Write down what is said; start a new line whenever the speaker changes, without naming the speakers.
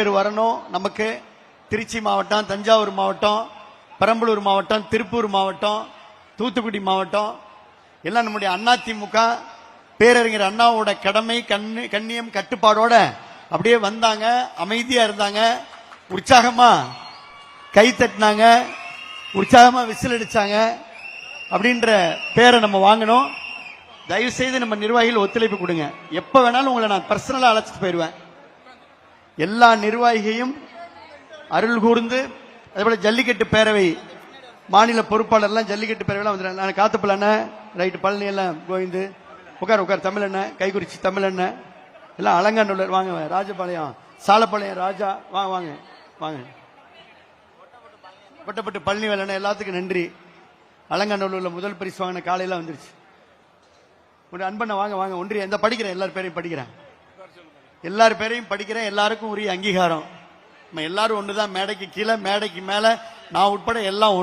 பேர் வரணும். நமக்கு திருச்சி மாவட்டம், தஞ்சாவூர் மாவட்டம், பெரம்பலூர் மாவட்டம், திருப்பூர் மாவட்டம், தூத்துக்குடி மாவட்டம் எல்லாம் நம்முடைய அதிமுக பேரறிஞர் அண்ணாவோட கடமை கண்ணியம் கட்டுப்பாடோட அப்படியே வந்தாங்க. அமைதியா இருந்தாங்க, உற்சாகமா கை தட்டினாங்க, உற்சாகமா விசில் அடிச்சாங்க. அப்படின்ற பேரை நம்ம வாங்கணும். தயவு செய்து நம்ம நிர்வாகிகள் ஒத்துழைப்பு கொடுங்க. எப்ப வேணாலும் உங்களை நான் பர்சனலா அழைச்சிட்டு போயிருவேன். எல்லா நிர்வாகிகையும் அருள் கூர்ந்து, அதேபோல ஜல்லிக்கட்டு பேரவை மாநில பொறுப்பாளர்லாம் ஜல்லிக்கட்டு பேரவைலாம் வந்துடுறேன். நான் காத்துப்பல் அண்ணன், ரைட்டு பழனி எல்லாம் கோவிந்து, உட்கார் தமிழ் அண்ணன், கைகுறிச்சி தமிழ் அண்ணன் எல்லாம் அலங்காநல்லூர் வாங்க, ராஜபாளையம் சாலப்பாளையம் ராஜா வாங்க வாங்க வாங்க, பட்டப்பட்டு பழனி வேலை எல்லாத்துக்கும் நன்றி. அலங்காநல்லூர்ல முதல் பரிசு வாங்கின காலையில வந்துருச்சு. அன்பண்ண வாங்க வாங்க. ஒன்றிய இந்த படிக்கிறேன், எல்லார் பேரையும் படிக்கிறேன், எல்லார் பேரையும் படிக்கிறேன். எல்லாருக்கும் உரிய அங்கீகாரம். நம்ம எல்லாரும் ஒண்ணுதான். மேடைக்கு கீழே மேடைக்கு மேல நான் உட்பட எல்லாம்